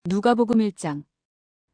누가복음 1장.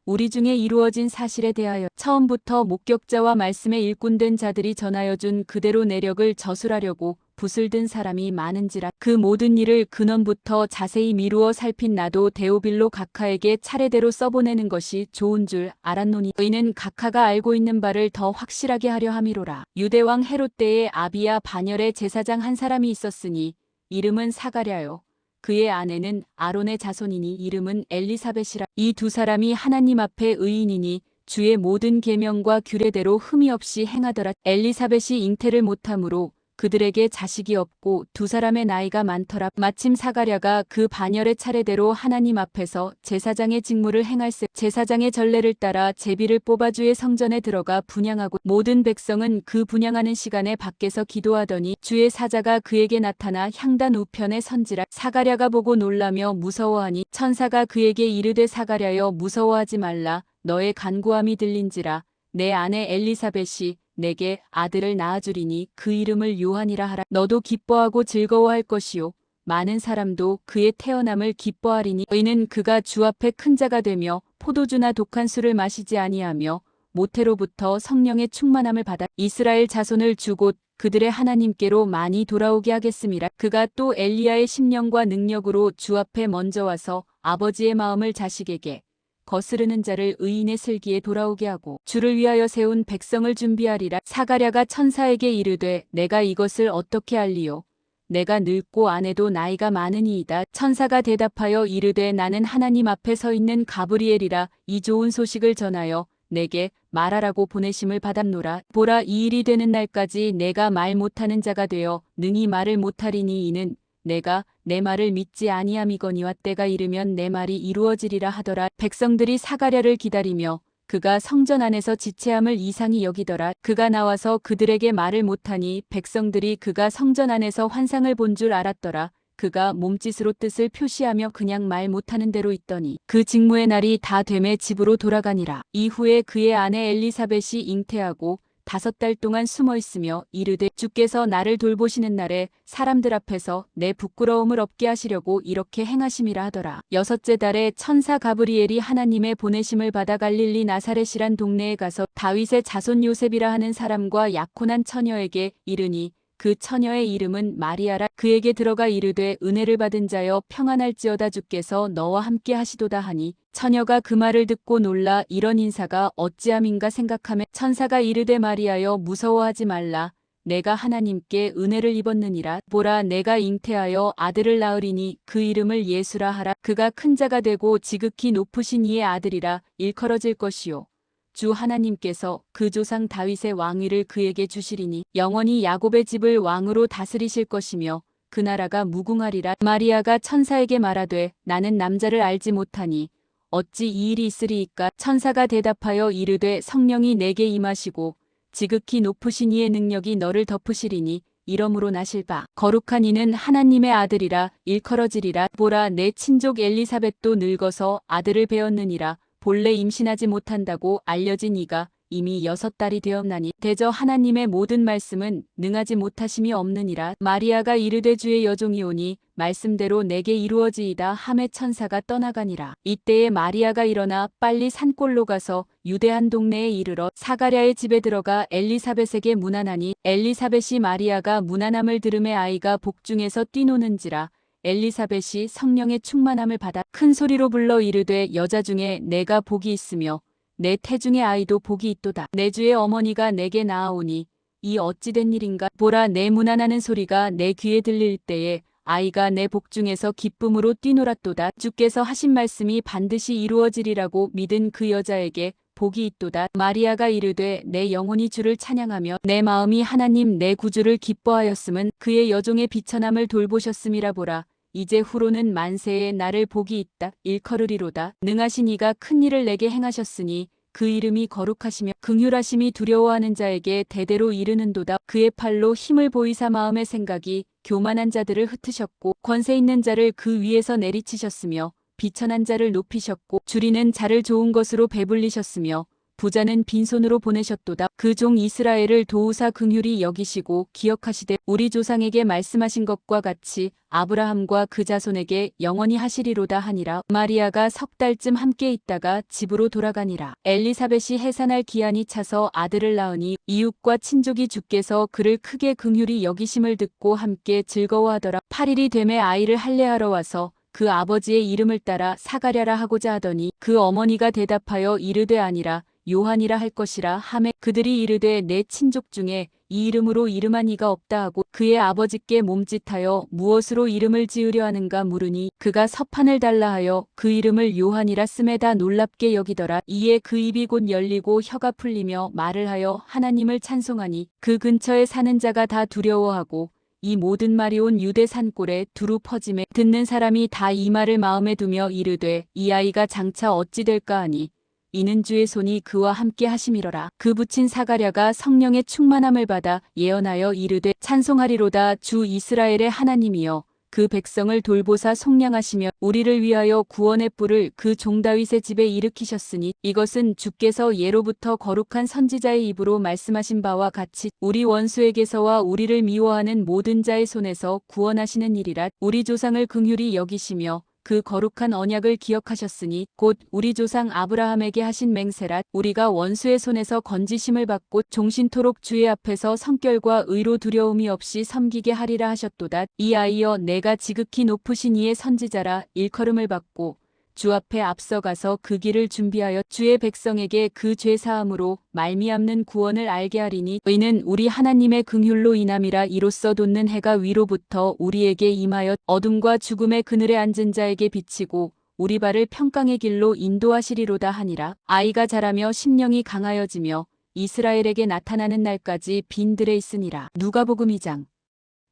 우리 중에 이루어진 사실에 대하여 처음부터 목격자와 말씀에 일꾼된 자들이 전하여 준 그대로 내력을 저술하려고 붓을 든 사람이 많은지라. 그 모든 일을 근원부터 자세히 미루어 살핀 나도 데오빌로 각하에게 차례대로 써보내는 것이 좋은 줄 알았노니 이는 각하가 알고 있는 바를 더 확실하게 하려 함이로라. 유대왕 헤롯 때에 아비야 반열에 제사장 한 사람이 있었으니 이름은 사가랴요. 그의 아내는 아론의 자손이니 이름은 엘리사벳이라. 이 두 사람이 하나님 앞에 의인이니 주의 모든 계명과 규례대로 흠이 없이 행하더라. 엘리사벳이 잉태를 못하므로 그들에게 자식이 없고 두 사람의 나이가 많더라. 마침 사가랴가 그 반열의 차례대로 하나님 앞에서 제사장의 직무를 행할세. 제사장의 전례를 따라 제비를 뽑아 주의 성전에 들어가 분향하고 모든 백성은 그 분향하는 시간에 밖에서 기도하더니 주의 사자가 그에게 나타나 향단 우편에 선지라. 사가랴가 보고 놀라며 무서워하니 천사가 그에게 이르되 사가랴여 무서워하지 말라. 너의 간구함이 들린지라. 내 아내 엘리사벳이 내게 아들을 낳아주리니 그 이름을 요한이라 하라. 너도 기뻐하고 즐거워할 것이요 많은 사람도 그의 태어남을 기뻐하리니 이는 그가 주 앞에 큰 자가 되며 포도주나 독한 술을 마시지 아니하며 모태로부터 성령의 충만함을 받아 이스라엘 자손을 주곧 그들의 하나님께로 많이 돌아오게 하겠음이라. 그가 또 엘리야의 심령과 능력으로 주 앞에 먼저 와서 아버지의 마음을 자식에게 거스르는 자를 의인의 슬기에 돌아오게 하고 주를 위하여 세운 백성을 준비하리라. 사가랴가 천사에게 이르되 내가 이것을 어떻게 알리요? 내가 늙고 아내도 나이가 많으니이다. 천사가 대답하여 이르되 나는 하나님 앞에 서 있는 가브리엘이라. 이 좋은 소식을 전하여 내게 말하라고 보내심을 받았노라. 보라, 이 일이 되는 날까지 내가 말 못하는 자가 되어 능히 말을 못하리니 이는 내가 내 말을 믿지 아니함이거니와 때가 이르면 내 말이 이루어지리라 하더라. 백성들이 사가랴를 기다리며 그가 성전 안에서 지체함을 이상히 여기더라. 그가 나와서 그들에게 말을 못하니 백성들이 그가 성전 안에서 환상을 본 줄 알았더라. 그가 몸짓으로 뜻을 표시하며 그냥 말 못하는 대로 있더니 그 직무의 날이 다 되매 집으로 돌아가니라. 이후에 그의 아내 엘리사벳이 잉태하고 5달 동안 숨어 있으며 이르되 주께서 나를 돌보시는 날에 사람들 앞에서 내 부끄러움을 없게 하시려고 이렇게 행하심이라 하더라. 6째 달에 천사 가브리엘이 하나님의 보내심을 받아 갈릴리 나사렛이란 동네에 가서 다윗의 자손 요셉이라 하는 사람과 약혼한 처녀에게 이르니 그 처녀의 이름은 마리아라. 그에게 들어가 이르되 은혜를 받은 자여 평안할지어다 주께서 너와 함께 하시도다 하니 처녀가 그 말을 듣고 놀라 이런 인사가 어찌함인가 생각하며 천사가 이르되 마리아여 무서워하지 말라. 내가 하나님께 은혜를 입었느니라. 보라, 내가 잉태하여 아들을 낳으리니 그 이름을 예수라 하라. 그가 큰 자가 되고 지극히 높으신 이의 아들이라. 일컬어질 것이요 주 하나님께서 그 조상 다윗의 왕위를 그에게 주시리니 영원히 야곱의 집을 왕으로 다스리실 것이며 그 나라가 무궁하리라. 마리아가 천사에게 말하되 나는 남자를 알지 못하니 어찌 이 일이 있으리이까? 천사가 대답하여 이르되 성령이 내게 임하시고 지극히 높으신 이의 능력이 너를 덮으시리니 이러므로 나실 바 거룩한 이는 하나님의 아들이라. 일컬어지리라. 보라, 내 친족 엘리사벳도 늙어서 아들을 배었느니라. 본래 임신하지 못한다고 알려진 이가 이미 6달이 되었나니 대저 하나님의 모든 말씀은 능하지 못하심이 없느니라. 마리아가 이르되 주의 여종이오니 말씀대로 내게 이루어지이다 하매 천사가 떠나가니라. 이때에 마리아가 일어나 빨리 산골로 가서 유대 한 동네에 이르러 사가랴의 집에 들어가 엘리사벳에게 문안하니 엘리사벳이 마리아가 문안함을 들음에 아이가 복중에서 뛰노는지라. 엘리사벳이 성령의 충만함을 받아 큰 소리로 불러 이르되 여자 중에 내가 복이 있으며 내 태중의 아이도 복이 있도다. 내 주의 어머니가 내게 나아오니 이 어찌된 일인가? 보라, 내 문안하는 소리가 내 귀에 들릴 때에 아이가 내 복중에서 기쁨으로 뛰놀았도다. 주께서 하신 말씀이 반드시 이루어지리라고 믿은 그 여자에게 복이 있도다. 마리아가 이르되 내 영혼이 주를 찬양하며 내 마음이 하나님 내 구주를 기뻐하였음은 그의 여종의 비천함을 돌보셨음이라. 보라, 이제 후로는 만세에 나를 복이 있다 일컬으리로다. 능하신 이가 큰 일을 내게 행하셨으니 그 이름이 거룩하시며 긍휼하심이 두려워하는 자에게 대대로 이르는도다. 그의 팔로 힘을 보이사 마음의 생각이 교만한 자들을 흩으셨고 권세 있는 자를 그 위에서 내리치셨으며 비천한 자를 높이셨고 줄이는 자를 좋은 것으로 배불리셨으며 부자는 빈손으로 보내셨도다. 그 종 이스라엘을 도우사 긍휼히 여기시고 기억하시되 우리 조상에게 말씀하신 것과 같이 아브라함과 그 자손에게 영원히 하시리로다 하니라. 마리아가 석 달쯤 함께 있다가 집으로 돌아가니라. 엘리사벳이 해산할 기한이 차서 아들을 낳으니 이웃과 친족이 주께서 그를 크게 긍휼히 여기심을 듣고 함께 즐거워하더라. 8일이 되매 아이를 할례하러 와서 그 아버지의 이름을 따라 사가랴라 하고자 하더니 그 어머니가 대답하여 이르되 아니라 요한이라 할 것이라 하매 그들이 이르되 내 친족 중에 이 이름으로 이름한 이가 없다 하고 그의 아버지께 몸짓하여 무엇으로 이름을 지으려 하는가 물으니 그가 서판을 달라 하여 그 이름을 요한이라 씀에다 놀랍게 여기더라. 이에 그 입이 곧 열리고 혀가 풀리며 말을 하여 하나님을 찬송하니 그 근처에 사는 자가 다 두려워하고 이 모든 말이 온 유대 산골에 두루 퍼짐에 듣는 사람이 다 이 말을 마음에 두며 이르되 이 아이가 장차 어찌 될까 하니 이는 주의 손이 그와 함께 하심이러라. 그 부친 사가랴가 성령의 충만함을 받아 예언하여 이르되 찬송하리로다. 주 이스라엘의 하나님이여 그 백성을 돌보사 속량하시며 우리를 위하여 구원의 뿔을 그 종 다윗의 집에 일으키셨으니 이것은 주께서 예로부터 거룩한 선지자의 입으로 말씀하신 바와 같이 우리 원수에게서와 우리를 미워하는 모든 자의 손에서 구원하시는 일이라. 우리 조상을 긍휼히 여기시며 그 거룩한 언약을 기억하셨으니 곧 우리 조상 아브라함에게 하신 맹세라. 우리가 원수의 손에서 건지심을 받고 종신토록 주의 앞에서 성결과 의로 두려움이 없이 섬기게 하리라 하셨도다. 이 아이여 내가 지극히 높으신 이의 선지자라 일컬음을 받고 주 앞에 앞서가서 그 길을 준비하여 주의 백성에게 그 죄 사함으로 말미암는 구원을 알게 하리니 의는 우리 하나님의 긍휼로 인함이라. 이로써 돋는 해가 위로부터 우리에게 임하여 어둠과 죽음의 그늘에 앉은 자에게 비치고 우리 발을 평강의 길로 인도하시리로다 하니라. 아이가 자라며 심령이 강하여지며 이스라엘에게 나타나는 날까지 빈들에 있으니라. 누가복음 2장.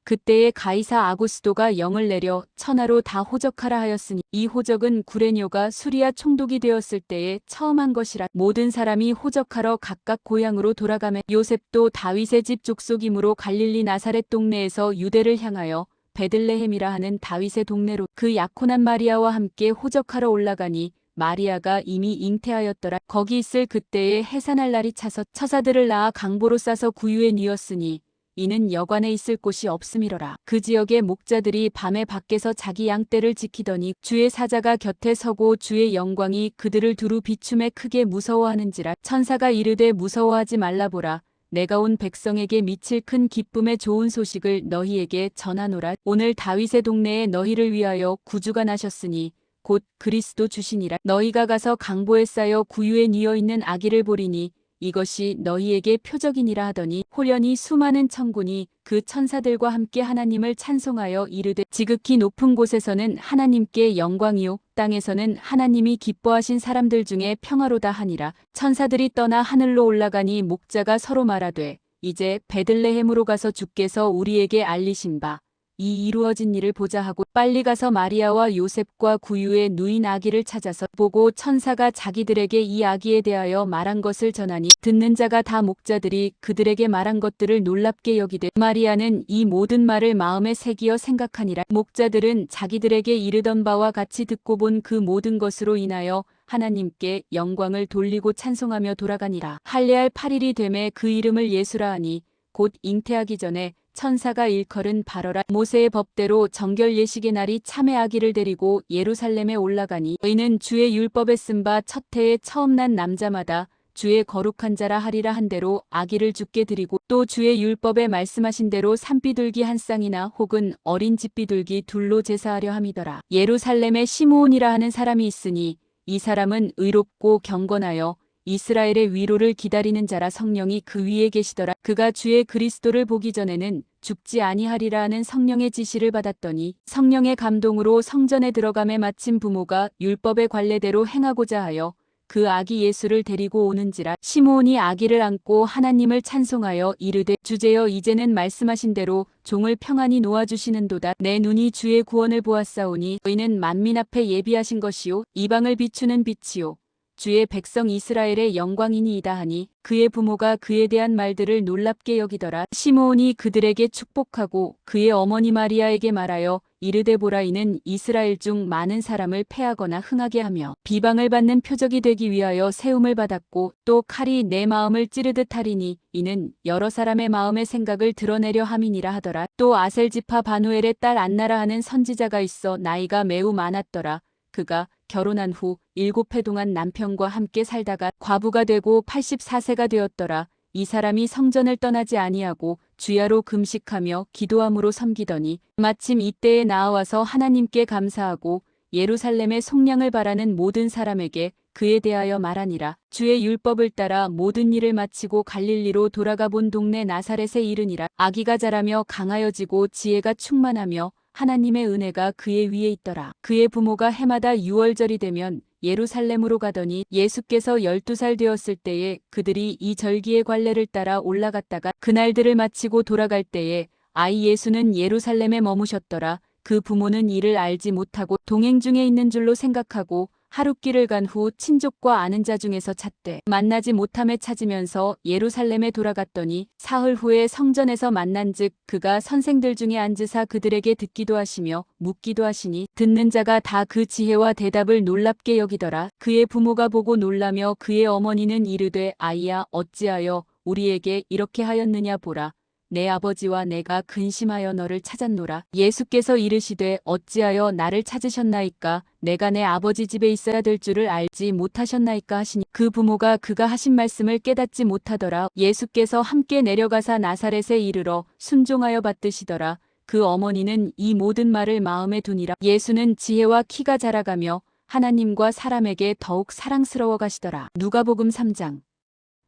그때에 가이사 아구스도가 영을 내려 천하로 다 호적하라 하였으니 이 호적은 구레뇨가 수리아 총독이 되었을 때에 처음 한 것이라. 모든 사람이 호적하러 각각 고향으로 돌아가매 요셉도 다윗의 집 족속이므로 갈릴리 나사렛 동네에서 유대를 향하여 베들레헴이라 하는 다윗의 동네로 그 약혼한 마리아와 함께 호적하러 올라가니 마리아가 이미 잉태하였더라. 거기 있을 그때에 해산할 날이 차서 처사들을 낳아 강보로 싸서 구유에 뉘었으니 이는 여관에 있을 곳이 없음이러라. 그 지역의 목자들이 밤에 밖에서 자기 양떼를 지키더니 주의 사자가 곁에 서고 주의 영광이 그들을 두루 비춤에 크게 무서워하는지라. 천사가 이르되 무서워하지 말라. 보라 내가 온 백성에게 미칠 큰 기쁨의 좋은 소식을 너희에게 전하노라. 오늘 다윗의 동네에 너희를 위하여 구주가 나셨으니 곧 그리스도 주시니라. 너희가 가서 강보에 쌓여 구유에 뉘어 있는 아기를 보리니 이것이 너희에게 표적이니라 하더니 홀연히 수많은 천군이 그 천사들과 함께 하나님을 찬송하여 이르되 지극히 높은 곳에서는 하나님께 영광이요 땅에서는 하나님이 기뻐하신 사람들 중에 평화로다 하니라. 천사들이 떠나 하늘로 올라가니 목자가 서로 말하되 이제 베들레헴으로 가서 주께서 우리에게 알리신 바 이 이루어진 일을 보자 하고 빨리 가서 마리아와 요셉과 구유에 누인 아기를 찾아서 보고 천사가 자기들에게 이 아기에 대하여 말한 것을 전하니 듣는 자가 다 목자들이 그들에게 말한 것들을 놀랍게 여기되 마리아는 이 모든 말을 마음에 새기어 생각하니라. 목자들은 자기들에게 이르던 바와 같이 듣고 본 그 모든 것으로 인하여 하나님께 영광을 돌리고 찬송하며 돌아가니라. 할례할 8일이 되매 그 이름을 예수라 하니 곧 잉태하기 전에 천사가 일컬은 바러라. 모세의 법대로 정결 예식의 날이 참의 아기를 데리고 예루살렘에 올라가니 의는 주의 율법에 쓴 바 첫 해에 처음 난 남자마다 주의 거룩한 자라 하리라 한 대로 아기를 주께 드리고 또 주의 율법에 말씀하신 대로 산비둘기 한 쌍이나 혹은 어린 집비둘기 둘로 제사하려 함이더라. 예루살렘에 시므온이라 하는 사람이 있으니 이 사람은 의롭고 경건하여 이스라엘의 위로를 기다리는 자라. 성령이 그 위에 계시더라. 그가 주의 그리스도를 보기 전에는 죽지 아니하리라 하는 성령의 지시를 받았더니 성령의 감동으로 성전에 들어가매 마침 부모가 율법의 관례대로 행하고자 하여 그 아기 예수를 데리고 오는지라. 시므온이 아기를 안고 하나님을 찬송하여 이르되 주제여 이제는 말씀하신 대로 종을 평안히 놓아주시는도다. 내 눈이 주의 구원을 보았사오니 의는 만민 앞에 예비하신 것이요 이방을 비추는 빛이요 주의 백성 이스라엘의 영광이니이다 하니 그의 부모가 그에 대한 말들을 놀랍게 여기더라. 시므온이 그들에게 축복하고 그의 어머니 마리아에게 말하여 이르되 보라, 이는 이스라엘 중 많은 사람을 패하거나 흥하게 하며 비방을 받는 표적이 되기 위하여 세움을 받았고 또 칼이 내 마음을 찌르듯 하리니 이는 여러 사람의 마음의 생각을 드러내려 함이니라 하더라. 또 아셀지파 바누엘의 딸 안나라 하는 선지자가 있어 나이가 매우 많았더라. 그가 결혼한 후 7해 동안 남편과 함께 살다가 과부가 되고 84세가 되었더라. 이 사람이 성전을 떠나지 아니하고 주야로 금식하며 기도함으로 섬기더니 마침 이때에 나아와서 하나님께 감사하고 예루살렘의 속량을 바라는 모든 사람에게 그에 대하여 말하니라. 주의 율법을 따라 모든 일을 마치고 갈릴리로 돌아가 본 동네 나사렛에 이르니라. 아기가 자라며 강하여지고 지혜가 충만하며 하나님의 은혜가 그의 위에 있더라. 그의 부모가 해마다 유월절이 되면 예루살렘으로 가더니 예수께서 12살 되었을 때에 그들이 이 절기의 관례를 따라 올라갔다가 그날들을 마치고 돌아갈 때에 아이 예수는 예루살렘에 머무셨더라. 그 부모는 이를 알지 못하고 동행 중에 있는 줄로 생각하고 하룻길을 간 후 친족과 아는 자 중에서 찾되 만나지 못함에 찾으면서 예루살렘에 돌아갔더니 사흘 후에 성전에서 만난즉 그가 선생들 중에 앉으사 그들에게 듣기도 하시며 묻기도 하시니 듣는 자가 다 그 지혜와 대답을 놀랍게 여기더라. 그의 부모가 보고 놀라며 그의 어머니는 이르되 아이야 어찌하여 우리에게 이렇게 하였느냐 보라. 내 아버지와 내가 근심하여 너를 찾았노라. 예수께서 이르시되 어찌하여 나를 찾으셨나이까? 내가 내 아버지 집에 있어야 될 줄을 알지 못하셨나이까 하시니 그 부모가 그가 하신 말씀을 깨닫지 못하더라. 예수께서 함께 내려가사 나사렛에 이르러 순종하여 받드시더라. 그 어머니는 이 모든 말을 마음에 두니라. 예수는 지혜와 키가 자라가며 하나님과 사람에게 더욱 사랑스러워 가시더라. 누가복음 3장.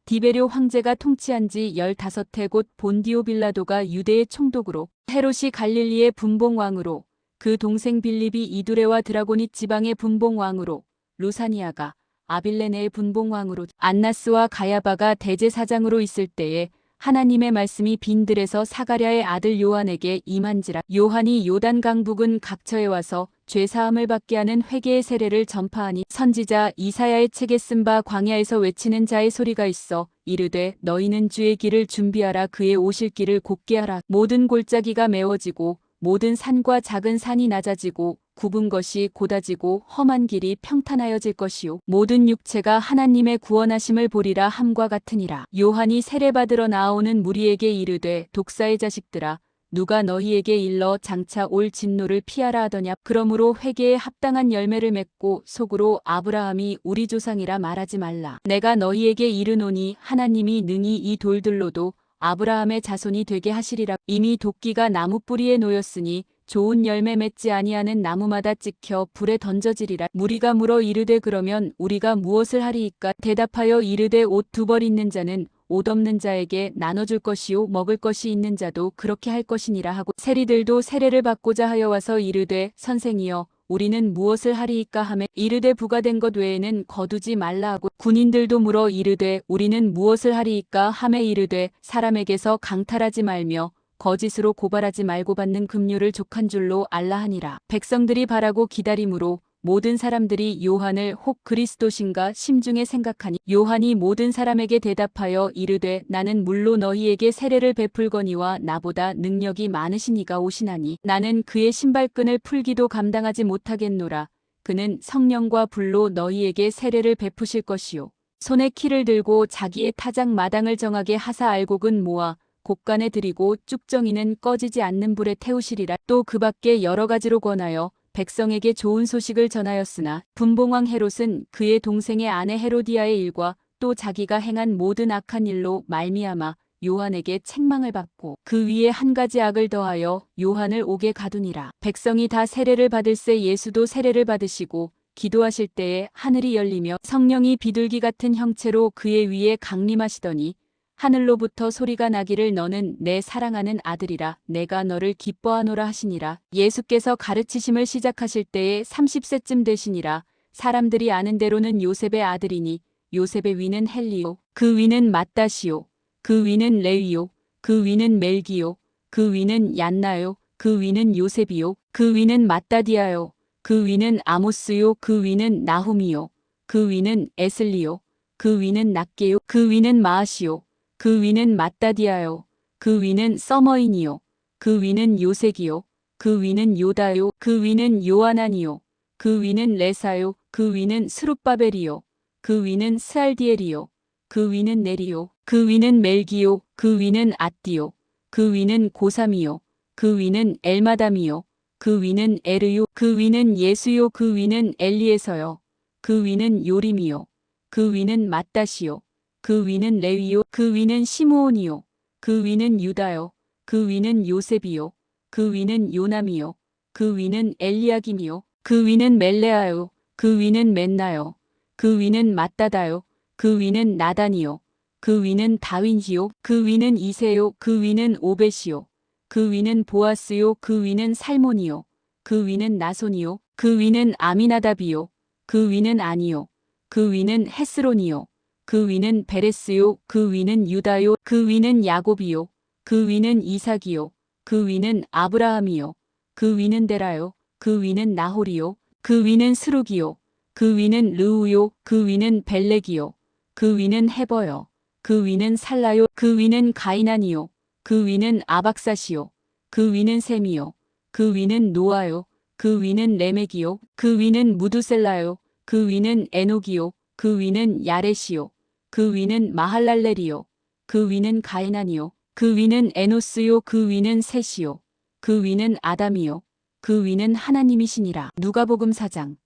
디베료 황제가 통치한 지 15해 곧 본디오 빌라도가 유대의 총독으로 헤롯이 갈릴리의 분봉왕으로 그 동생 빌립이 이두레와 드라고니 지방의 분봉왕으로 루사니아가 아빌레네의 분봉왕으로 안나스와 가야바가 대제사장으로 있을 때에 하나님의 말씀이 빈들에서 사가랴의 아들 요한에게 임한지라. 요한이 요단강 부근 각처에 와서 죄사함을 받게 하는 회개의 세례를 전파하니 선지자 이사야의 책에 쓴 바 광야에서 외치는 자의 소리가 있어 이르되 너희는 주의 길을 준비하라. 그의 오실 길을 곧게 하라. 모든 골짜기가 메워지고 모든 산과 작은 산이 낮아지고 굽은 것이 곧아지고 험한 길이 평탄하여질 것이요 모든 육체가 하나님의 구원하심을 보리라 함과 같으니라. 요한이 세례받으러 나오는 무리에게 이르되 독사의 자식들아 누가 너희에게 일러 장차 올 진노를 피하라 하더냐. 그러므로 회개에 합당한 열매를 맺고 속으로 아브라함이 우리 조상이라 말하지 말라. 내가 너희에게 이르노니 하나님이 능히 이 돌들로도 아브라함의 자손이 되게 하시리라. 이미 도끼가 나무 뿌리에 놓였으니 좋은 열매 맺지 아니하는 나무마다 찍혀 불에 던져지리라. 무리가 물어 이르되 그러면 우리가 무엇을 하리이까? 대답하여 이르되 옷 2벌 있는 자는 옷 없는 자에게 나눠줄 것이요 먹을 것이 있는 자도 그렇게 할 것이니라 하고 세리들도 세례를 받고자 하여 와서 이르되 선생이여 우리는 무엇을 하리이까 하매 이르되 부과된 것 외에는 거두지 말라 하고 군인들도 물어 이르되 우리는 무엇을 하리이까 하매 이르되 사람에게서 강탈하지 말며 거짓으로 고발하지 말고 받는 급료를 족한 줄로 알라 하니라. 백성들이 바라고 기다림으로 모든 사람들이 요한을 혹 그리스도신가 심중에 생각하니 요한이 모든 사람에게 대답하여 이르되 나는 물로 너희에게 세례를 베풀거니와 나보다 능력이 많으신 이가 오시나니 나는 그의 신발끈을 풀기도 감당하지 못하겠노라. 그는 성령과 불로 너희에게 세례를 베푸실 것이요 손에 키를 들고 자기의 타작 마당을 정하게 하사 알곡은 모아 곡간에 들이고 쭉정이는 꺼지지 않는 불에 태우시리라. 또 그 밖에 여러 가지로 권하여 백성에게 좋은 소식을 전하였으나 분봉왕 헤롯은 그의 동생의 아내 헤로디아의 일과 또 자기가 행한 모든 악한 일로 말미암아 요한에게 책망을 받고 그 위에 한 가지 악을 더하여 요한을 옥에 가두니라. 백성이 다 세례를 받을새 예수도 세례를 받으시고 기도하실 때에 하늘이 열리며 성령이 비둘기 같은 형체로 그의 위에 강림하시더니 하늘로부터 소리가 나기를 너는 내 사랑하는 아들이라 내가 너를 기뻐하노라 하시니라. 예수께서 가르치심을 시작하실 때에 30세쯤 되시니라. 사람들이 아는 대로는 요셉의 아들이니 요셉의 위는 헬리요 그 위는 맏다시요 그 위는 레위요 그 위는 멜기요 그 위는 얀나요 그 위는 요셉이요 그 위는 맏다디아요 그 위는 아모스요 그 위는 나훔이요 그 위는 에슬리요. 그 위는 낫게요. 그 위는 마아시요. 그 위는 마따디아요. 그 위는 서머인이요. 그 위는 요색이요. 그 위는 요다요. 그 위는 요아난이요. 그 위는 레사요. 그 위는 스룹바벨이요. 그 위는 스알디엘이요. 그 위는 네리요. 그 위는 멜기요. 그 위는 앗디요. 그 위는 고삼이요. 그 위는 엘마담이요. 그 위는 에르요. 그 위는 예수요. 그 위는 엘리에서요. 그 위는 요림이요. 그 위는 맏다시요. 그 위는 레위요. 그 위는 시므온이요. 그 위는 유다요. 그 위는 요셉이요. 그 위는 요남이요. 그 위는 엘리야김이요. 그 위는 멜레아요. 그 위는 맨나요. 그 위는 맏다다요. 그 위는 나단이요. 그 위는 다윈이요. 그 위는 이세요. 그 위는 오벳이요. 그 위는 보아스요. 그 위는 살몬이요. 그 위는 나손이요. 그 위는 아미나답이요. 그 위는 아니요. 그 위는 헤스론이요. 그 위는 베레스요. 그 위는 유다요. 그 위는 야곱이요. 그 위는 이삭이요. 그 위는 아브라함이요. 그 위는 데라요. 그 위는 나홀이요. 그 위는 스룩이요. 그 위는 르우요. 그 위는 벨렉이요. 그 위는 헤버요. 그 위는 살라요. 그 위는 가이난이요. 그 위는 아박사시요. 그 위는 셈이요. 그 위는 노아요. 그 위는 레멕이요. 그 위는 무두셀라요. 그 위는 에녹이요. 그 위는 야렛이요. 그 위는 마할랄렐이요. 그 위는 가이난이요. 그 위는 에노스요. 그 위는 셋이요. 그 위는 아담이요. 그 위는 하나님이시니라. 누가복음 4장.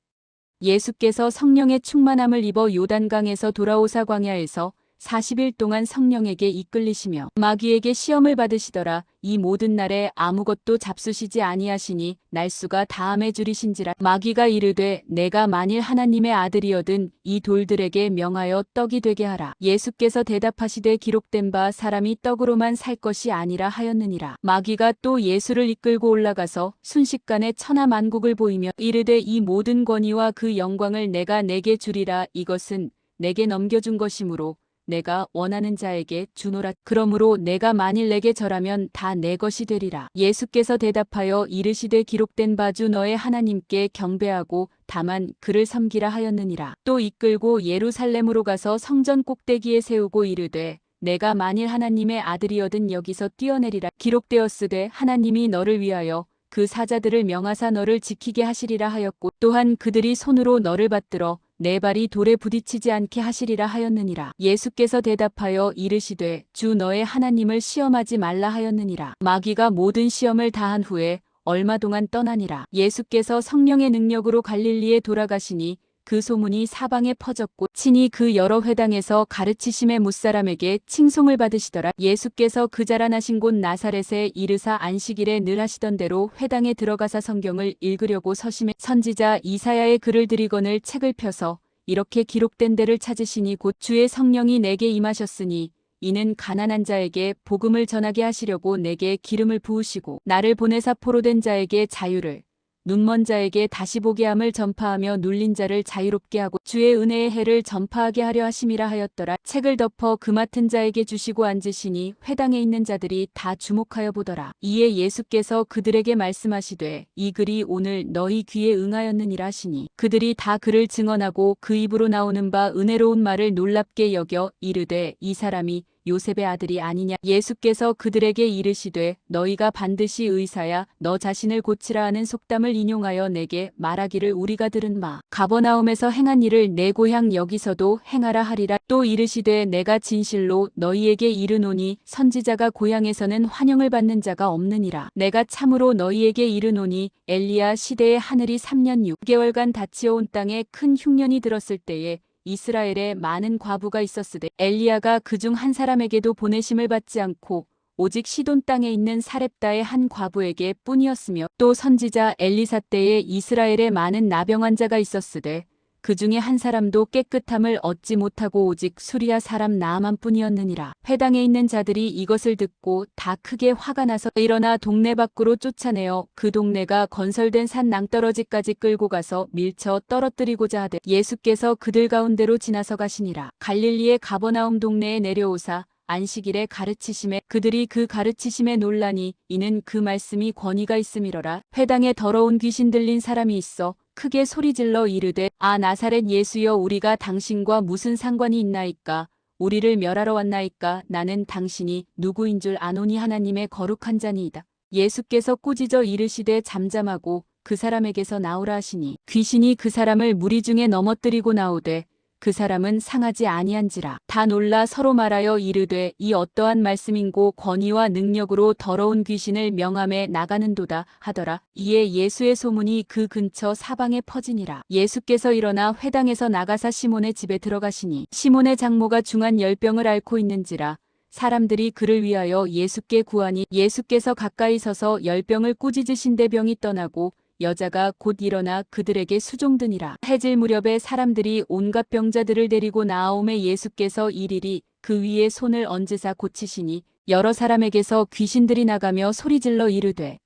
예수께서 성령의 충만함을 입어 요단강에서 돌아오사 광야에서 40일 동안 성령에게 이끌리시며 마귀에게 시험을 받으시더라. 이 모든 날에 아무것도 잡수시지 아니하시니 날수가 다함에 줄이신지라. 마귀가 이르되 내가 만일 하나님의 아들이여든 이 돌들에게 명하여 떡이 되게 하라. 예수께서 대답하시되 기록된 바 사람이 떡으로만 살 것이 아니라 하였느니라. 마귀가 또 예수를 이끌고 올라가서 순식간에 천하만국을 보이며 이르되 이 모든 권위와 그 영광을 내가 내게 주리라. 이것은 내게 넘겨준 것이므로 내가 원하는 자에게 주노라. 그러므로 내가 만일 내게 절하면 다 내 것이 되리라. 예수께서 대답하여 이르시되 기록된 바 주 너의 하나님께 경배하고 다만 그를 섬기라 하였느니라. 또 이끌고 예루살렘으로 가서 성전 꼭대기에 세우고 이르되 내가 만일 하나님의 아들이여든 여기서 뛰어내리라. 기록되었으되 하나님이 너를 위하여 그 사자들을 명하사 너를 지키게 하시리라 하였고 또한 그들이 손으로 너를 받들어 내 발이 돌에 부딪히지 않게 하시리라 하였느니라. 예수께서 대답하여 이르시되 주 너의 하나님을 시험하지 말라 하였느니라. 마귀가 모든 시험을 다한 후에 얼마 동안 떠나니라. 예수께서 성령의 능력으로 갈릴리에 돌아가시니 그 소문이 사방에 퍼졌고 친히 그 여러 회당에서 가르치심의 무사람에게 칭송을 받으시더라. 예수께서 그 자라나신 곳 나사렛에 이르사 안식일에 늘 하시던 대로 회당에 들어가사 성경을 읽으려고 서심해 선지자 이사야의 글을 들이거늘 책을 펴서 이렇게 기록된 데를 찾으시니 곧 주의 성령이 내게 임하셨으니 이는 가난한 자에게 복음을 전하게 하시려고 내게 기름을 부으시고 나를 보내사 포로된 자에게 자유를 눈먼 자에게 다시 보게 함을 전파하며 눌린 자를 자유롭게 하고 주의 은혜의 해를 전파하게 하려 하심이라 하였더라. 책을 덮어 그 맡은 자에게 주시고 앉으시니 회당에 있는 자들이 다 주목하여 보더라. 이에 예수께서 그들에게 말씀하시되 이 글이 오늘 너희 귀에 응하였느니라 하시니 그들이 다 그를 증언하고 그 입으로 나오는 바 은혜로운 말을 놀랍게 여겨 이르되 이 사람이 요셉의 아들이 아니냐. 예수께서 그들에게 이르시되 너희가 반드시 의사야 너 자신을 고치라 하는 속담을 인용하여 내게 말하기를 우리가 들은 바 가버나움에서 행한 일을 내 고향 여기서도 행하라 하리라. 또 이르시되 내가 진실로 너희에게 이르노니 선지자가 고향에서는 환영을 받는 자가 없느니라. 내가 참으로 너희에게 이르노니 엘리야 시대에 하늘이 3년 6개월간 닫히어 온 땅에 큰 흉년이 들었을 때에 이스라엘에 많은 과부가 있었으되 엘리야가 그중 한 사람에게도 보내심을 받지 않고 오직 시돈 땅에 있는 사렙다의 한 과부에게 뿐이었으며 또 선지자 엘리사 때에 이스라엘에 많은 나병 환자가 있었으되 그 중에 한 사람도 깨끗함을 얻지 못하고 오직 수리아 사람 나아만 뿐이었느니라. 회당에 있는 자들이 이것을 듣고 다 크게 화가 나서 일어나 동네 밖으로 쫓아내어 그 동네가 건설된 산 낭떠러지까지 끌고 가서 밀쳐 떨어뜨리고자 하되 예수께서 그들 가운데로 지나서 가시니라. 갈릴리의 가버나움 동네에 내려오사 안식일에 가르치심에 그들이 그 가르치심에 놀라니 이는 그 말씀이 권위가 있음이로라. 회당에 더러운 귀신 들린 사람이 있어 크게 소리질러 이르되 아 나사렛 예수여 우리가 당신과 무슨 상관이 있나이까 우리를 멸하러 왔나이까 나는 당신이 누구인 줄 아노니 하나님의 거룩한 자니이다. 예수께서 꾸짖어 이르시되 잠잠하고 그 사람에게서 나오라 하시니 귀신이 그 사람을 무리 중에 넘어뜨리고 나오되 그 사람은 상하지 아니한지라. 다 놀라 서로 말하여 이르되 이 어떠한 말씀인고 권위와 능력으로 더러운 귀신을 명함에 나가는도다 하더라. 이에 예수의 소문이 그 근처 사방에 퍼지니라. 예수께서 일어나 회당에서 나가사 시몬의 집에 들어가시니 시몬의 장모가 중한 열병을 앓고 있는지라. 사람들이 그를 위하여 예수께 구하니 예수께서 가까이 서서 열병을 꾸짖으신대 병이 떠나고 여자가 곧 일어나 그들에게 수종드니라. 해질 무렵에 사람들이 온갖 병자들을 데리고 나아오매 예수께서 일일이 그 위에 손을 얹으사 고치시니 여러 사람에게서 귀신들이 나가며 소리질러 이르되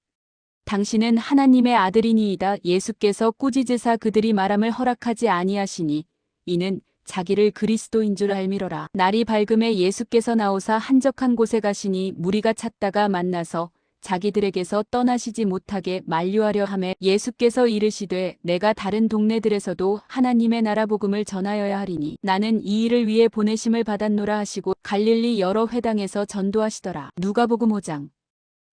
당신은 하나님의 아들이니이다. 예수께서 꾸짖으사 그들이 말함을 허락하지 아니하시니 이는 자기를 그리스도인 줄 알미러라. 날이 밝음에 예수께서 나오사 한적한 곳에 가시니 무리가 찾다가 만나서 자기들에게서 떠나시지 못하게 만류하려 하매 예수께서 이르시되 내가 다른 동네들에서도 하나님의 나라 복음을 전하여야 하리니 나는 이 일을 위해 보내심을 받았노라 하시고 갈릴리 여러 회당에서 전도하시더라. 누가복음 5장.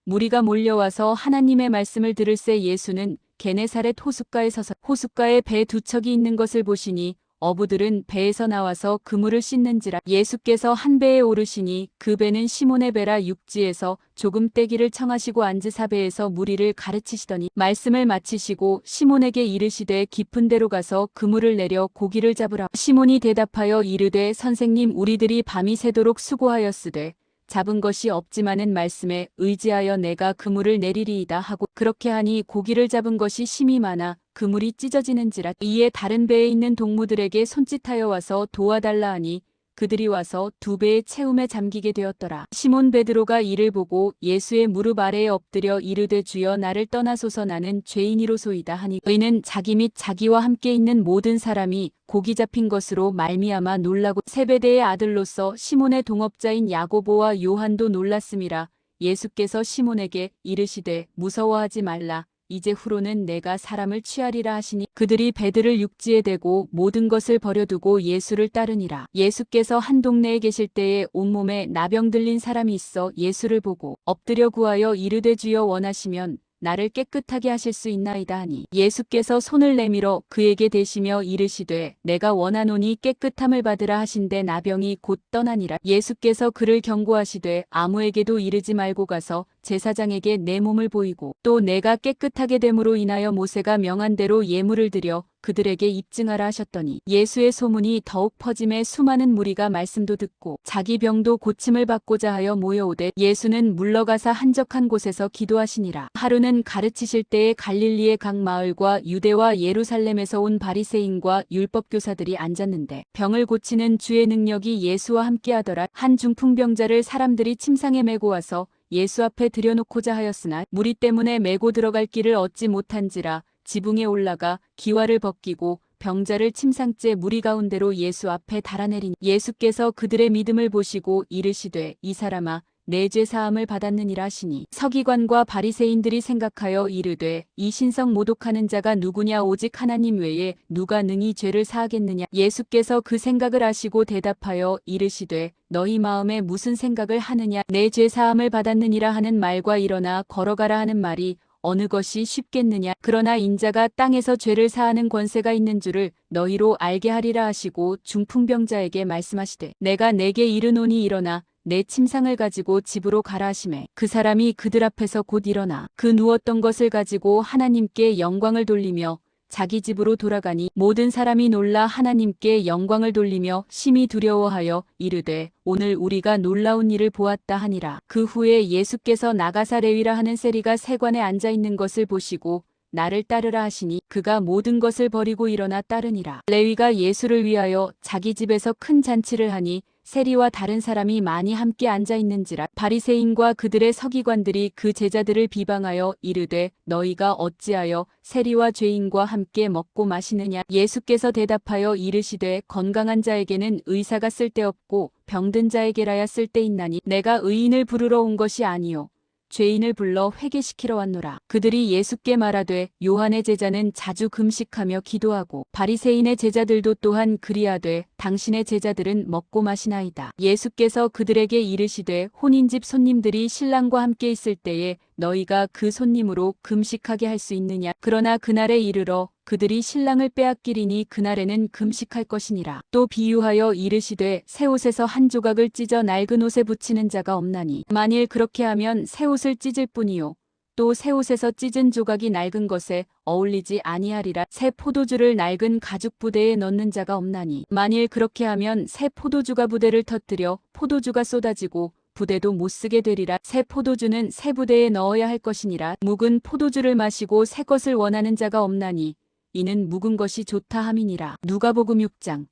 무리가 몰려와서 하나님의 말씀을 들을새 예수는 게네사렛 호숫가에 서서 호숫가에 배 두 척이 있는 것을 보시니 어부들은 배에서 나와서 그물을 씻는지라. 예수께서 한 배에 오르시니 그 배는 시몬의 배라. 육지에서 조금 떼기를 청하시고 앉으사 배에서 무리를 가르치시더니 말씀을 마치시고 시몬에게 이르시되 깊은 데로 가서 그물을 내려 고기를 잡으라. 시몬이 대답하여 이르되 선생님 우리들이 밤이 새도록 수고하였으되 잡은 것이 없지만은 말씀에 의지하여 내가 그물을 내리리이다 하고 그렇게 하니 고기를 잡은 것이 심히 많아 그물이 찢어지는지라. 이에 다른 배에 있는 동무들에게 손짓하여 와서 도와달라 하니 그들이 와서 두 배의 채움에 잠기게 되었더라. 시몬 베드로가 이를 보고 예수의 무릎 아래에 엎드려 이르되 주여 나를 떠나소서 나는 죄인이로소이다 하니 의는 자기 및 자기와 함께 있는 모든 사람이 고기 잡힌 것으로 말미암아 놀라고 세베대의 아들로서 시몬의 동업자인 야고보와 요한도 놀랐음이라. 예수께서 시몬에게 이르시되 무서워하지 말라. 이제 후로는 내가 사람을 취하리라 하시니 그들이 배들을 육지에 대고 모든 것을 버려두고 예수를 따르니라. 예수께서 한 동네에 계실 때에 온몸에 나병 들린 사람이 있어 예수를 보고 엎드려 구하여 이르되 주여 원하시면 나를 깨끗하게 하실 수 있나이다 하니 예수께서 손을 내밀어 그에게 대시며 이르시되 내가 원하노니 깨끗함을 받으라 하신대 나병이 곧 떠나니라. 예수께서 그를 경고하시되 아무에게도 이르지 말고 가서 제사장에게 내 몸을 보이고 또 내가 깨끗하게 됨으로 인하여 모세가 명한 대로 예물을 드려 그들에게 입증하라 하셨더니 예수의 소문이 더욱 퍼짐에 수많은 무리가 말씀도 듣고 자기 병도 고침을 받고자 하여 모여오되 예수는 물러가사 한적한 곳에서 기도하시니라. 하루는 가르치실 때에 갈릴리의 각 마을과 유대와 예루살렘에서 온 바리새인과 율법교사들이 앉았는데 병을 고치는 주의 능력이 예수와 함께하더라. 한 중풍병자를 사람들이 침상에 메고 와서 예수 앞에 들여놓고자 하였으나 무리 때문에 메고 들어갈 길을 얻지 못한지라 지붕에 올라가 기와를 벗기고 병자를 침상째 무리 가운데로 예수 앞에 달아내리니 예수께서 그들의 믿음을 보시고 이르시되 이 사람아 내 죄 사함을 받았느니라 하시니 서기관과 바리새인들이 생각하여 이르되 이 신성 모독하는 자가 누구냐 오직 하나님 외에 누가 능히 죄를 사하겠느냐. 예수께서 그 생각을 아시고 대답하여 이르시되 너희 마음에 무슨 생각을 하느냐. 내 죄 사함을 받았느니라 하는 말과 일어나 걸어가라 하는 말이 어느 것이 쉽겠느냐. 그러나 인자가 땅에서 죄를 사하는 권세가 있는 줄을 너희로 알게 하리라 하시고 중풍병자에게 말씀하시되 내가 내게 이르노니 일어나 내 침상을 가지고 집으로 가라 하시매 그 사람이 그들 앞에서 곧 일어나 그 누웠던 것을 가지고 하나님께 영광을 돌리며 자기 집으로 돌아가니 모든 사람이 놀라 하나님께 영광을 돌리며 심히 두려워하여 이르되 오늘 우리가 놀라운 일을 보았다 하니라. 그 후에 예수께서 나가사 레위라 하는 세리가 세관에 앉아 있는 것을 보시고 나를 따르라 하시니 그가 모든 것을 버리고 일어나 따르니라. 레위가 예수를 위하여 자기 집에서 큰 잔치를 하니 세리와 다른 사람이 많이 함께 앉아 있는지라. 바리새인과 그들의 서기관들이 그 제자들을 비방하여 이르되 너희가 어찌하여 세리와 죄인과 함께 먹고 마시느냐. 예수께서 대답하여 이르시되 건강한 자에게는 의사가 쓸데없고 병든 자에게라야 쓸데있나니 내가 의인을 부르러 온 것이 아니요 죄인을 불러 회개시키러 왔노라. 그들이 예수께 말하되 요한의 제자는 자주 금식하며 기도하고 바리새인의 제자들도 또한 그리하되 당신의 제자들은 먹고 마시나이다. 예수께서 그들에게 이르시되 혼인집 손님들이 신랑과 함께 있을 때에 너희가 그 손님으로 금식하게 할 수 있느냐. 그러나 그날에 이르러 그들이 신랑을 빼앗기리니 그날에는 금식할 것이니라. 또 비유하여 이르시되 새 옷에서 한 조각을 찢어 낡은 옷에 붙이는 자가 없나니 만일 그렇게 하면 새 옷을 찢을 뿐이요 또 새 옷에서 찢은 조각이 낡은 것에 어울리지 아니하리라. 새 포도주를 낡은 가죽 부대에 넣는 자가 없나니 만일 그렇게 하면 새 포도주가 부대를 터뜨려 포도주가 쏟아지고 부대도 못 쓰게 되리라. 새 포도주는 새 부대에 넣어야 할 것이니라. 묵은 포도주를 마시고 새 것을 원하는 자가 없나니 이는 묵은 것이 좋다 함이니라. 누가복음 6장.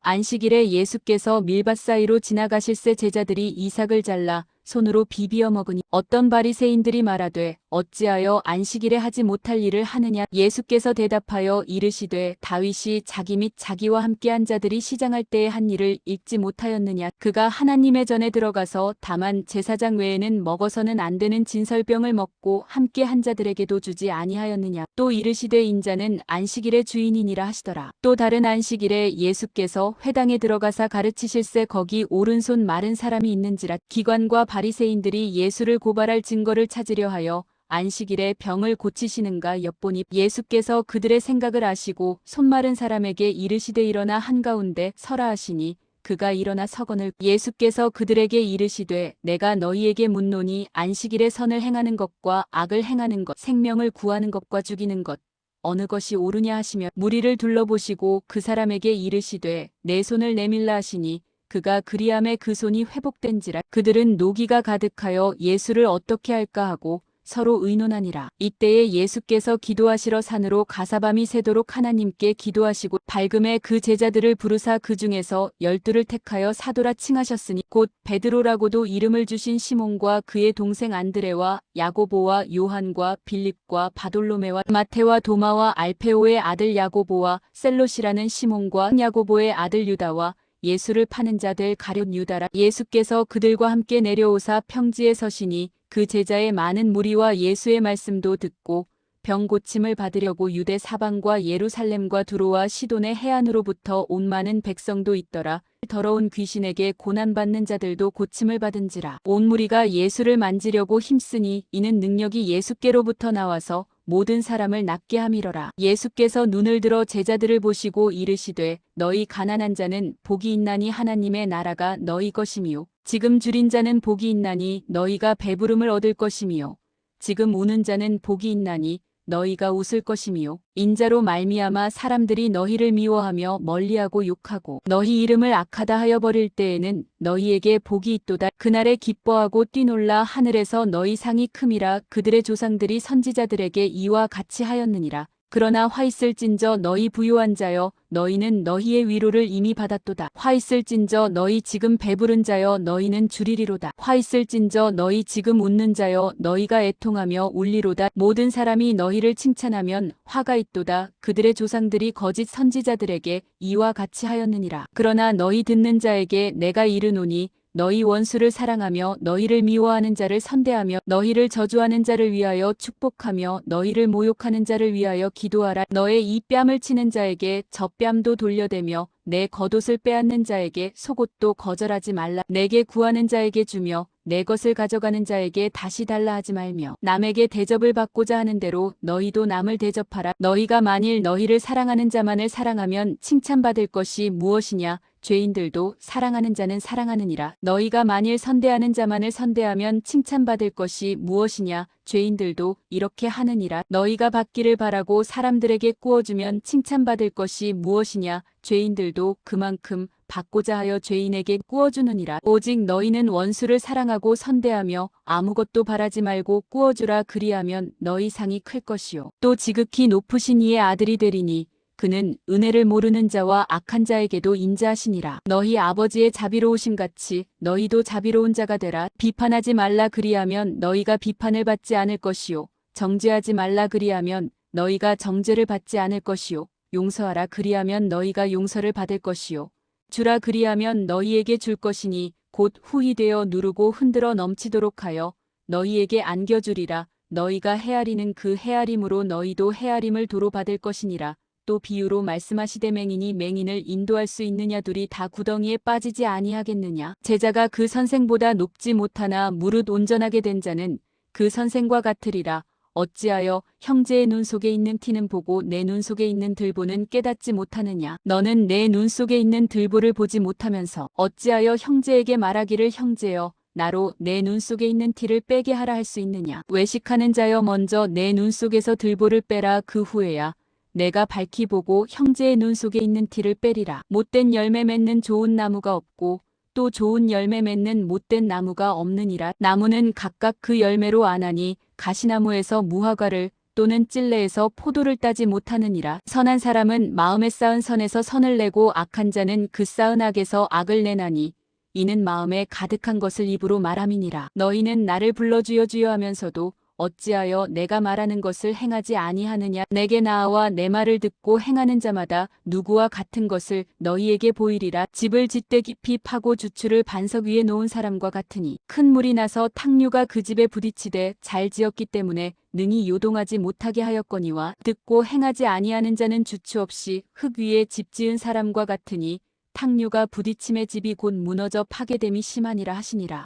안식일에 예수께서 밀밭 사이로 지나가실새 제자들이 이삭을 잘라 손으로 비비어 먹으니 어떤 바리새인들이 말하되 어찌하여 안식일에 하지 못할 일을 하느냐. 예수께서 대답하여 이르시되 다윗이 자기 및 자기와 함께한 자들이 시장할 때에 한 일을 읽지 못하였느냐. 그가 하나님의 전에 들어가서 다만 제사장 외에는 먹어서는 안 되는 진설병을 먹고 함께한 자들에게도 주지 아니하였느냐. 또 이르시되 인자는 안식일의 주인이니라 하시더라. 또 다른 안식일에 예수께서 회당에 들어가사 가르치실새 거기 오른손 마른 사람이 있는지라. 기관과 바리새인들이 예수를 고발할 증거를 찾으려 하여 안식일에 병을 고치시는가 엿보니 예수께서 그들의 생각을 아시고 손 마른 사람에게 이르시되 일어나 한가운데 서라 하시니 그가 일어나 서거늘 예수께서 그들에게 이르시되 내가 너희에게 묻노니 안식일에 선을 행하는 것과 악을 행하는 것 생명을 구하는 것과 죽이는 것 어느 것이 옳으냐 하시며 무리를 둘러보시고 그 사람에게 이르시되 내 손을 내밀라 하시니 그가 그리함에 그 손이 회복된지라. 그들은 노기가 가득하여 예수를 어떻게 할까 하고 서로 의논하니라. 이때에 예수께서 기도하시러 산으로 가사밤이 새도록 하나님께 기도하시고 밝음에 그 제자들을 부르사 그 중에서 12를 택하여 사도라 칭하셨으니 곧 베드로라고도 이름을 주신 시몬과 그의 동생 안드레와 야고보와 요한과 빌립과 바돌로메와 마테와 도마와 알페오의 아들 야고보와 셀롯이라는 시몬과 야고보의 아들 유다와 예수를 파는 자들 가룟 유다라. 예수께서 그들과 함께 내려오사 평지에 서시니 그 제자의 많은 무리와 예수의 말씀도 듣고 병 고침을 받으려고 유대 사방과 예루살렘과 두로와 시돈의 해안으로부터 온 많은 백성도 있더라. 더러운 귀신에게 고난받는 자들도 고침을 받은지라. 온 무리가 예수를 만지려고 힘쓰니 이는 능력이 예수께로부터 나와서 모든 사람을 낫게 함이러라. 예수께서 눈을 들어 제자들을 보시고 이르시되 너희 가난한 자는 복이 있나니 하나님의 나라가 너희 것이미요. 지금 줄인 자는 복이 있나니 너희가 배부름을 얻을 것이미요. 지금 우는 자는 복이 있나니 너희가 웃을 것이미요. 인자로 말미암아 사람들이 너희를 미워하며 멀리하고 욕하고 너희 이름을 악하다 하여 버릴 때에는 너희에게 복이 있도다. 그날에 기뻐하고 뛰놀라 하늘에서 너희 상이 큼이라. 그들의 조상들이 선지자들에게 이와 같이 하였느니라. 그러나 화 있을진저 너희 부요한 자여 너희는 너희의 위로를 이미 받았도다. 화 있을진저 너희 지금 배부른 자여 너희는 줄이리로다. 화 있을진저 너희 지금 웃는 자여 너희가 애통하며 울리로다. 모든 사람이 너희를 칭찬하면 화가 있도다. 그들의 조상들이 거짓 선지자들에게 이와 같이 하였느니라. 그러나 너희 듣는 자에게 내가 이르노니 너희 원수를 사랑하며 너희를 미워하는 자를 선대하며 너희를 저주하는 자를 위하여 축복하며 너희를 모욕하는 자를 위하여 기도하라. 너의 이 뺨을 치는 자에게 저 뺨도 돌려대며 내 겉옷을 빼앗는 자에게 속옷도 거절하지 말라. 내게 구하는 자에게 주며 내 것을 가져가는 자에게 다시 달라 하지 말며 남에게 대접을 받고자 하는 대로 너희도 남을 대접하라. 너희가 만일 너희를 사랑하는 자만을 사랑하면 칭찬받을 것이 무엇이냐. 죄인들도 사랑하는 자는 사랑하느니라. 너희가 만일 선대하는 자만을 선대하면 칭찬받을 것이 무엇이냐. 죄인들도 이렇게 하느니라. 너희가 받기를 바라고 사람들에게 구워주면 칭찬받을 것이 무엇이냐. 죄인들도 그만큼 받고자 하여 죄인에게 구워주느니라. 오직 너희는 원수를 사랑하고 선대하며 아무것도 바라지 말고 구워주라. 그리하면 너희 상이 클 것이요 또 지극히 높으신 이의 아들이 되리니 그는 은혜를 모르는 자와 악한 자에게도 인자하시니라. 너희 아버지의 자비로우심 같이 너희도 자비로운 자가 되라. 비판하지 말라. 그리하면 너희가 비판을 받지 않을 것이요 정죄하지 말라. 그리하면 너희가 정죄를 받지 않을 것이요 용서하라. 그리하면 너희가 용서를 받을 것이요 주라. 그리하면 너희에게 줄 것이니 곧 후히 되어 누르고 흔들어 넘치도록 하여 너희에게 안겨주리라. 너희가 헤아리는 그 헤아림으로 너희도 헤아림을 도로 받을 것이니라. 또 비유로 말씀하시되 맹인이 맹인을 인도할 수 있느냐? 둘이 다 구덩이에 빠지지 아니하겠느냐? 제자가 그 선생보다 높지 못하나 무릇 온전하게 된 자는 그 선생과 같으리라. 어찌하여 형제의 눈 속에 있는 티는 보고 내 눈 속에 있는 들보는 깨닫지 못하느냐? 너는 내 눈 속에 있는 들보를 보지 못하면서 어찌하여 형제에게 말하기를 형제여 나로 내 눈 속에 있는 티를 빼게 하라 할 수 있느냐? 외식하는 자여 먼저 내 눈 속에서 들보를 빼라. 그 후에야 내가 밝히 보고 형제의 눈 속에 있는 티를 빼리라. 못된 열매 맺는 좋은 나무가 없고 또 좋은 열매 맺는 못된 나무가 없느니라. 나무는 각각 그 열매로 아나니 가시나무에서 무화과를 또는 찔레에서 포도를 따지 못하느니라. 선한 사람은 마음에 쌓은 선에서 선을 내고 악한 자는 그 쌓은 악에서 악을 내나니 이는 마음에 가득한 것을 입으로 말함이니라. 너희는 나를 불러 주여 주여 하면서도 어찌하여 내가 말하는 것을 행하지 아니하느냐? 내게 나아와 내 말을 듣고 행하는 자마다 누구와 같은 것을 너희에게 보이리라. 집을 짓되 깊이 파고 주추를 반석 위에 놓은 사람과 같으니 큰 물이 나서 탕류가 그 집에 부딪히되 잘 지었기 때문에 능히 요동하지 못하게 하였거니와 듣고 행하지 아니하는 자는 주추 없이 흙 위에 집 지은 사람과 같으니 탕류가 부딪힘에 집이 곧 무너져 파괴됨이 심하니라 하시니라.